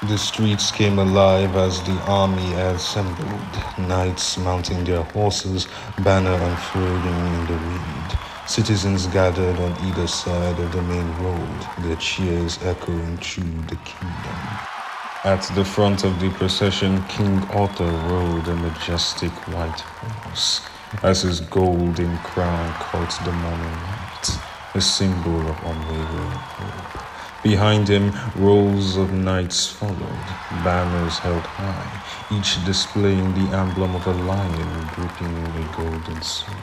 The streets came alive as the army assembled, knights mounting their horses, banner unfurling in the wind. Citizens gathered on either side of the main road, their cheers echoing through the kingdom. At the front of the procession, King Arthur rode a majestic white horse, as his golden crown caught the morning light, a symbol of unwavering hope. Behind him, rows of knights followed, banners held high, each displaying the emblem of a lion gripping a golden sword.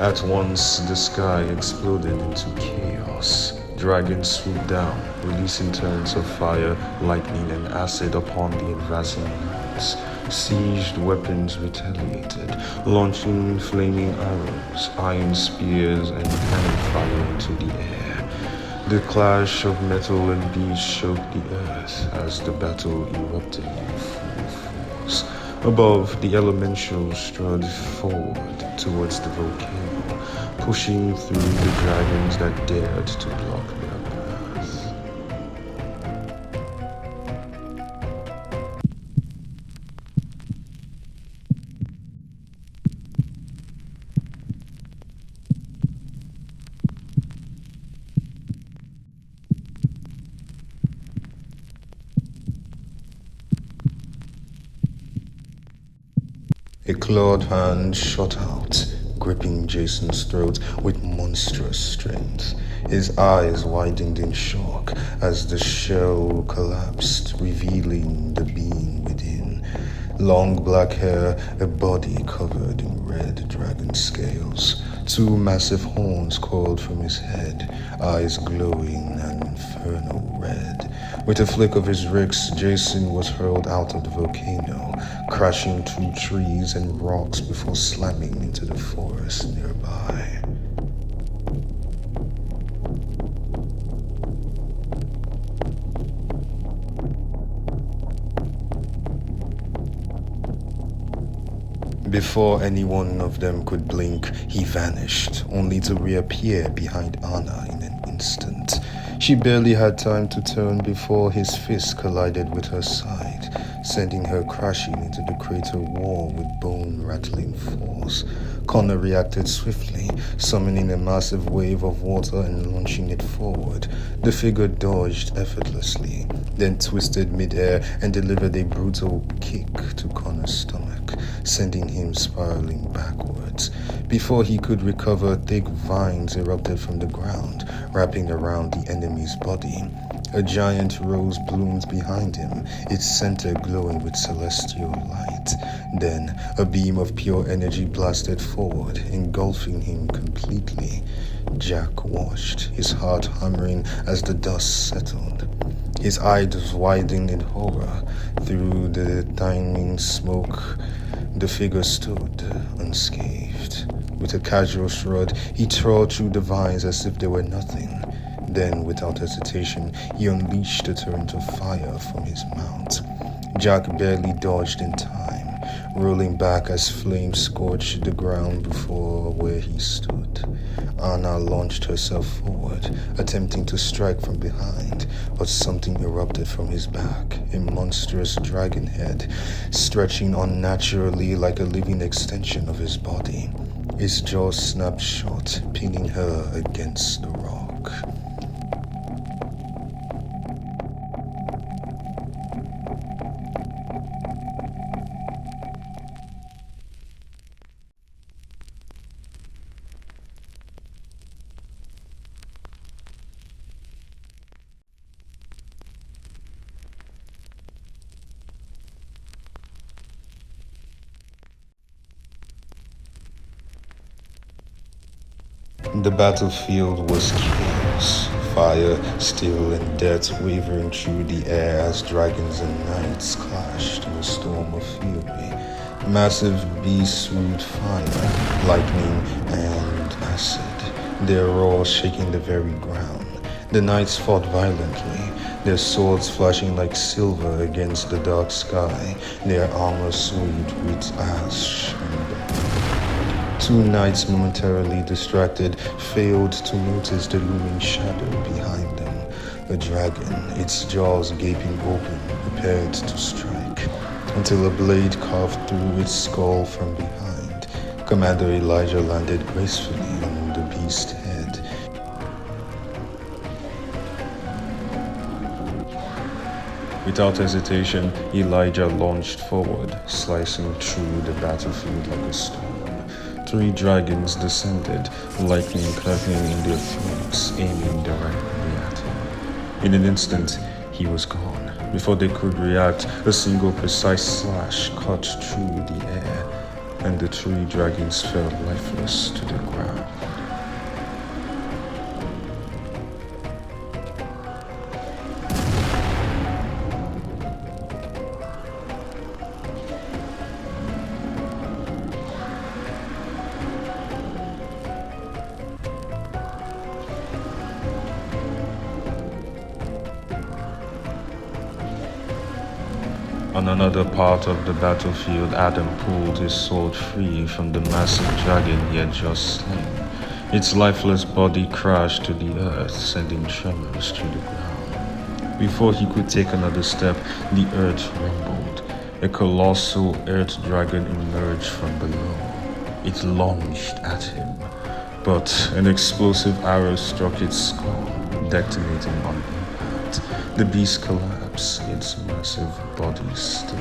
At once, the sky exploded into chaos. Dragons swooped down, releasing torrents of fire, lightning, and acid upon the advancing knights. Sieged weapons retaliated, launching flaming arrows, iron spears, and cannon fire into the air. The clash of metal and beast shook the earth as the battle erupted in full force. Above, the Elementiels strode forward towards the volcano, pushing through the dragons that dared to block their path. A clawed hand shot out, gripping Jason's throat with monstrous strength. His eyes widened in shock as the shell collapsed, revealing the being within. Long black hair, a body covered in red dragon scales. Two massive horns coiled from his head, eyes glowing an infernal red. With a flick of his wrist, Jason was hurled out of the volcano, crashing through trees and rocks before slamming into the forest nearby. Before any one of them could blink, he vanished, only to reappear behind Anna in an instant. She barely had time to turn before his fist collided with her side, sending her crashing into the crater wall with bone-rattling force. Connor reacted swiftly, summoning a massive wave of water and launching it forward. The figure dodged effortlessly, then twisted midair and delivered a brutal kick to Connor's stomach, sending him spiraling backwards. Before he could recover, thick vines erupted from the ground, wrapping around the enemy's body. A giant rose bloomed behind him, its center glowing with celestial light. Then, a beam of pure energy blasted forward, engulfing him completely. Jack watched, his heart hammering as the dust settled. His eyes widened in horror. Through the thinning smoke, the figure stood, unscathed. With a casual shrug, he trod through the vines as if they were nothing. Then, without hesitation, he unleashed a torrent of fire from his mount. Jack barely dodged in time, rolling back as flames scorched the ground before where he stood. Anna launched herself forward, attempting to strike from behind, but something erupted from his back, a monstrous dragon head, stretching unnaturally like a living extension of his body. His jaw snapped shut, pinning her against the rock. The battlefield was chaos, fire, steel, and death wavering through the air as dragons and knights clashed in a storm of fury. Massive beasts spewed fire, lightning, and acid, their roars shaking the very ground. The knights fought violently, their swords flashing like silver against the dark sky, their armor swayed with ash and burn. Two knights, momentarily distracted, failed to notice the looming shadow behind them. A dragon, its jaws gaping open, prepared to strike, until a blade carved through its skull from behind. Commander Elijah landed gracefully on the beast's head. Without hesitation, Elijah launched forward, slicing through the battlefield like a stone. Three dragons descended, lightning crackling in their flanks, aiming directly at him. In an instant, he was gone. Before they could react, a single precise slash cut through the air, and the three dragons fell lifeless to the ground. On another part of the battlefield, Adam pulled his sword free from the massive dragon he had just slain. Its lifeless body crashed to the earth, sending tremors through the ground. Before he could take another step, the earth rumbled. A colossal earth dragon emerged from below. It lunged at him, but an explosive arrow struck its skull, detonating on impact. The beast collapsed, its massive body still.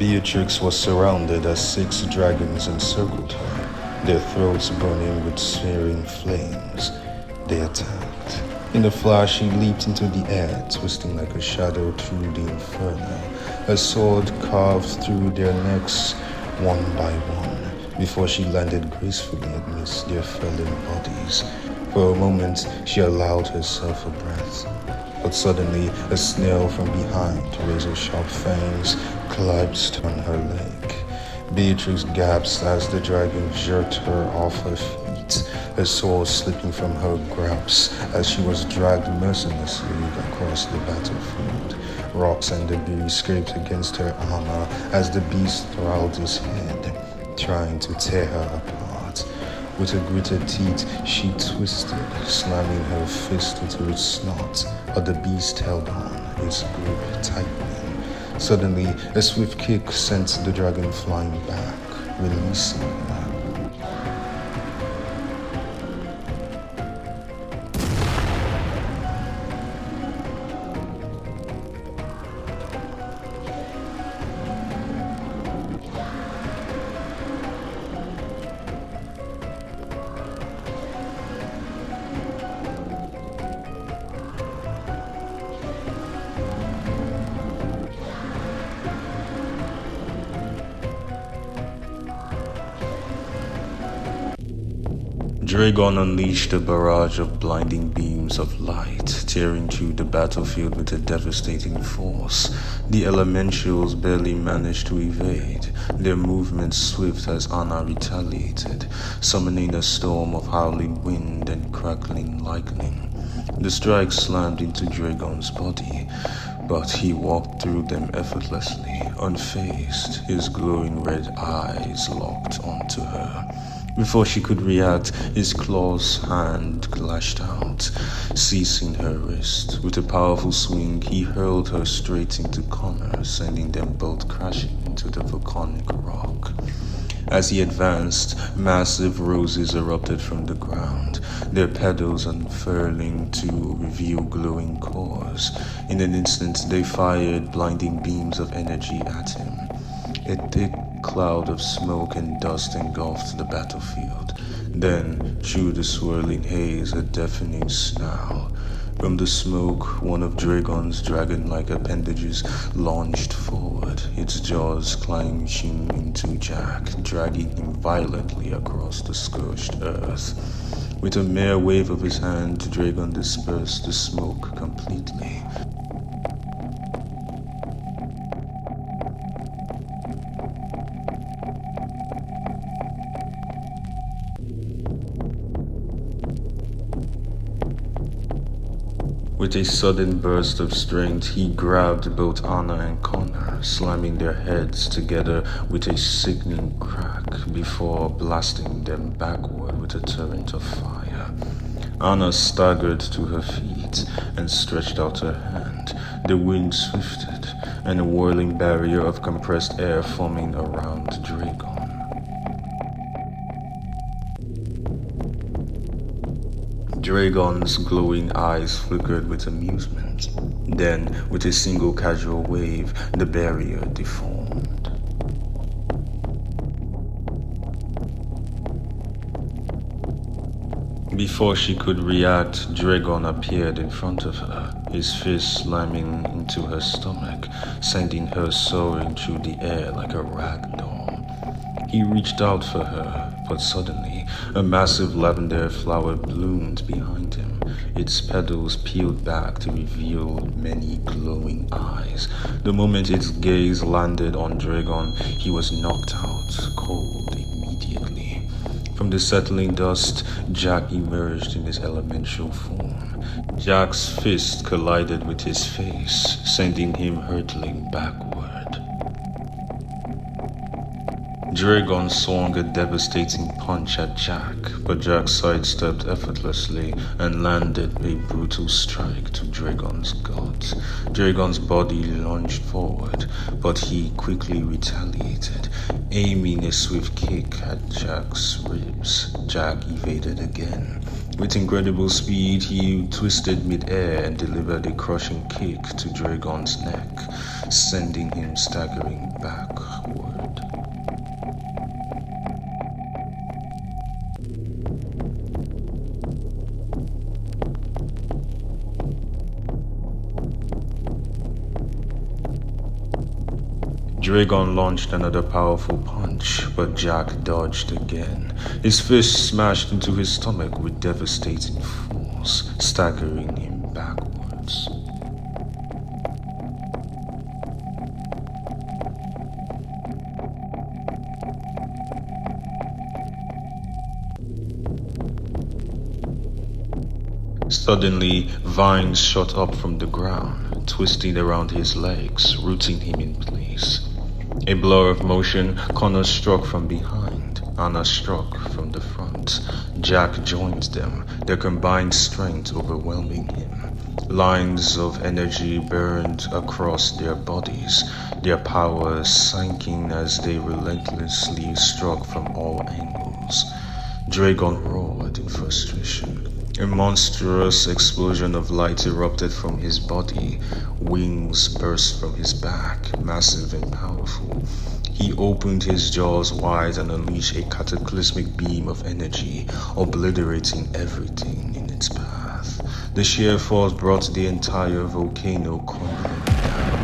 Beatrix was surrounded as 6 dragons encircled her, their throats burning with searing flames. They attacked. In a flash, she leaped into the air, twisting like a shadow through the inferno. A sword carved through their necks one by one, before she landed gracefully amidst their fallen bodies. For a moment, she allowed herself a breath. But suddenly, a snail from behind, razor-sharp fangs, collapsed on her leg. Beatrix gasped as the dragon jerked her off her feet, her sword slipping from her grasp as she was dragged mercilessly across the battlefield. Rocks and debris scraped against her armor as the beast throttled his head, trying to tear her apart. With her gritted teeth, she twisted, slamming her fist into its snot, but the beast held on, its grip tightening. Suddenly, a swift kick sent the dragon flying back, releasing her. Dragon unleashed a barrage of blinding beams of light, tearing through the battlefield with a devastating force. The Elementiels barely managed to evade, their movements swift as Anna retaliated, summoning a storm of howling wind and crackling lightning. The strike slammed into Dragon's body, but he walked through them effortlessly, unfazed, his glowing red eyes locked onto her. Before she could react, his claw's hand lashed out, seizing her wrist. With a powerful swing, he hurled her straight into Connor, sending them both crashing into the volcanic rock. As he advanced, massive roses erupted from the ground, their petals unfurling to reveal glowing cores. In an instant, they fired blinding beams of energy at him. A thick cloud of smoke and dust engulfed the battlefield. Then, through the swirling haze, a deafening snarl. From the smoke, one of Dragon's dragon-like appendages launched forward, its jaws clenching into Jack, dragging him violently across the scorched earth. With a mere wave of his hand, Dragon dispersed the smoke completely. With a sudden burst of strength, he grabbed both Anna and Connor, slamming their heads together with a sickening crack before blasting them backward with a torrent of fire. Anna staggered to her feet and stretched out her hand. The wind swifted, and a whirling barrier of compressed air forming around Dragon. Dragon's glowing eyes flickered with amusement. Then, with a single casual wave, the barrier deformed. Before she could react, Dragon appeared in front of her, his fist slamming into her stomach, sending her soaring through the air like a rag doll. He reached out for her, but suddenly, a massive lavender flower bloomed behind him. Its petals peeled back to reveal many glowing eyes. The moment its gaze landed on Dragon, he was knocked out, cold immediately. From the settling dust, Jack emerged in his elemental form. Jack's fist collided with his face, sending him hurtling backward. Dragon swung a devastating punch at Jack, but Jack sidestepped effortlessly and landed a brutal strike to Dragon's gut. Dragon's body lunged forward, but he quickly retaliated, aiming a swift kick at Jack's ribs. Jack evaded again. With incredible speed, he twisted mid-air and delivered a crushing kick to Dragon's neck, sending him staggering backward. Dragon launched another powerful punch, but Jack dodged again. His fist smashed into his stomach with devastating force, staggering him backwards. Suddenly, vines shot up from the ground, twisting around his legs, rooting him in place. A blur of motion, Connor struck from behind, Anna struck from the front. Jack joined them, their combined strength overwhelming him. Lines of energy burned across their bodies, their powers sinking as they relentlessly struck from all angles. Dragon roared in frustration. A monstrous explosion of light erupted from his body. Wings burst from his back, massive and powerful. He opened his jaws wide and unleashed a cataclysmic beam of energy, obliterating everything in its path. The sheer force brought the entire volcano crumbling down.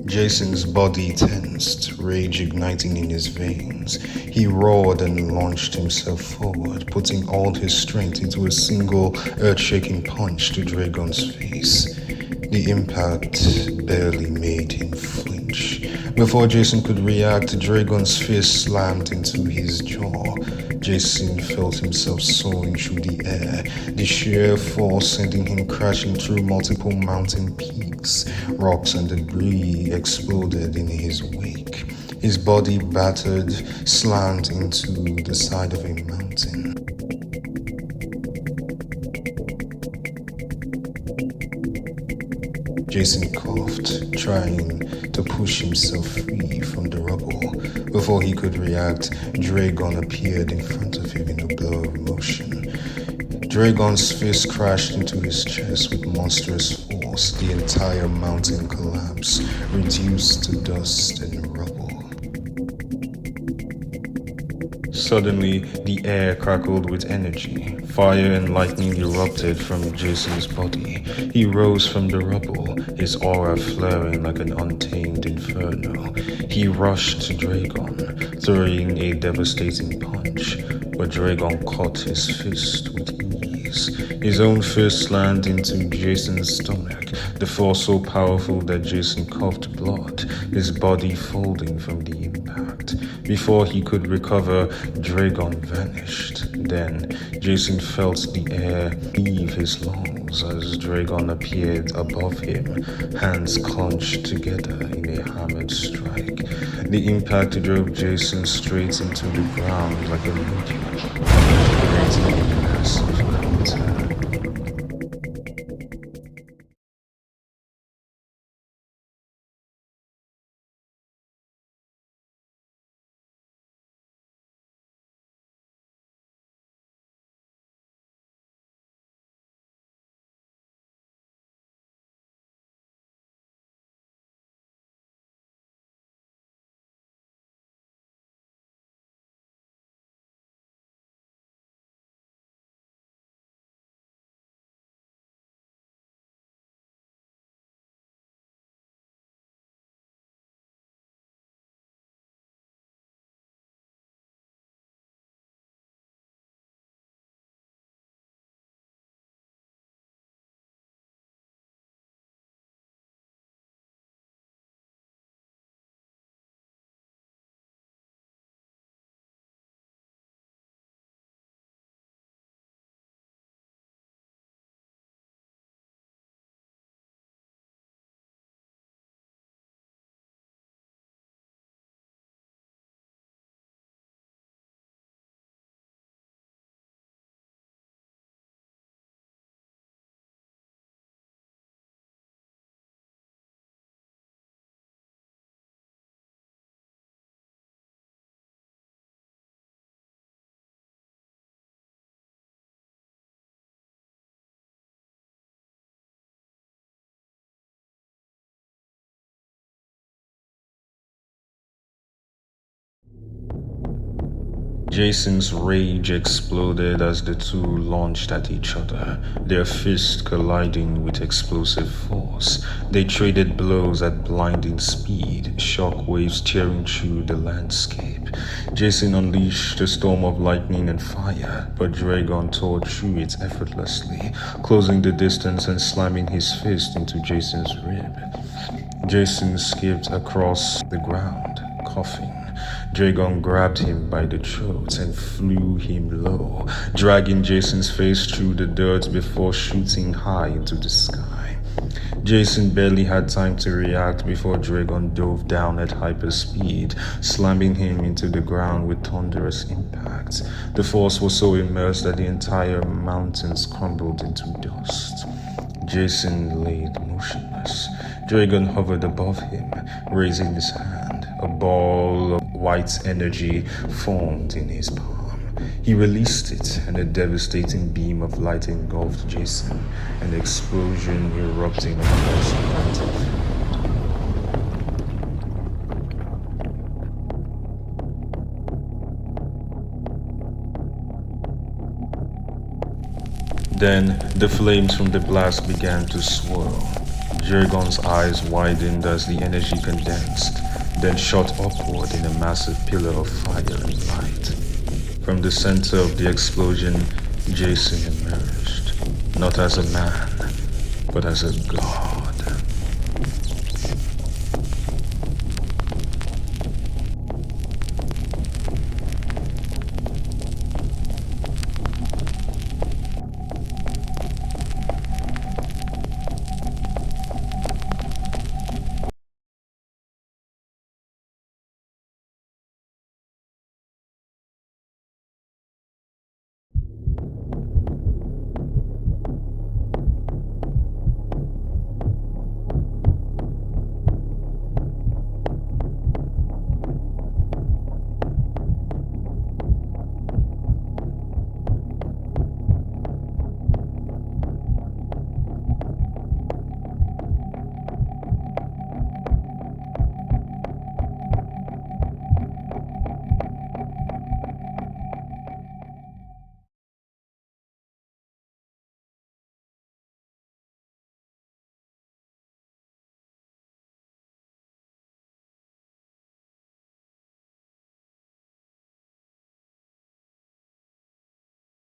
Jason's body tensed, rage igniting in his veins. He roared and launched himself forward, putting all his strength into a single earth-shaking punch to Dragon's face. The impact barely made him flinch. Before Jason could react, Dragon's fist slammed into his jaw. Jason felt himself soaring through the air, the sheer force sending him crashing through multiple mountain peaks. Rocks and debris exploded in his wake. His body battered, slammed into the side of a mountain. Jason coughed, trying to push himself free from the rubble. Before he could react, Dragon appeared in front of him in a blur of motion. Dragon's fist crashed into his chest with monstrous force. The entire mountain collapsed, reduced to dust and rubble. Suddenly, the air crackled with energy. Fire and lightning erupted from Jason's body. He rose from the rubble, his aura flaring like an untamed inferno. He rushed to Dragon, throwing a devastating punch, but Dragon caught his fist with ease. His own fist landed into Jason's stomach, the force so powerful that Jason coughed blood. his body folding from the impact. Before he could recover, Dragon vanished. Then, Jason felt the air leave his lungs as Dragon appeared above him, hands clenched together in a hammered strike. The impact drove Jason straight into the ground like a meteor, creating a massive crater. Jason's rage exploded as the two launched at each other, their fists colliding with explosive force. They traded blows at blinding speed, shockwaves tearing through the landscape. Jason unleashed a storm of lightning and fire, but Dragon tore through it effortlessly, closing the distance and slamming his fist into Jason's rib. Jason skipped across the ground, coughing. Dragon grabbed him by the throat and flew him low, dragging Jason's face through the dirt before shooting high into the sky. Jason barely had time to react before Dragon dove down at hyperspeed, slamming him into the ground with thunderous impacts. The force was so immersed that the entire mountains crumbled into dust. Jason laid motionless. Dragon hovered above him, raising his hand. A ball of white energy formed in his palm. He released it, and a devastating beam of light engulfed Jason, an explosion erupting across the mountain. Then, the flames from the blast began to swirl. Dragon's eyes widened as the energy condensed, then shot upward in a massive pillar of fire and light. From the center of the explosion, Jason emerged, not as a man, but as a god.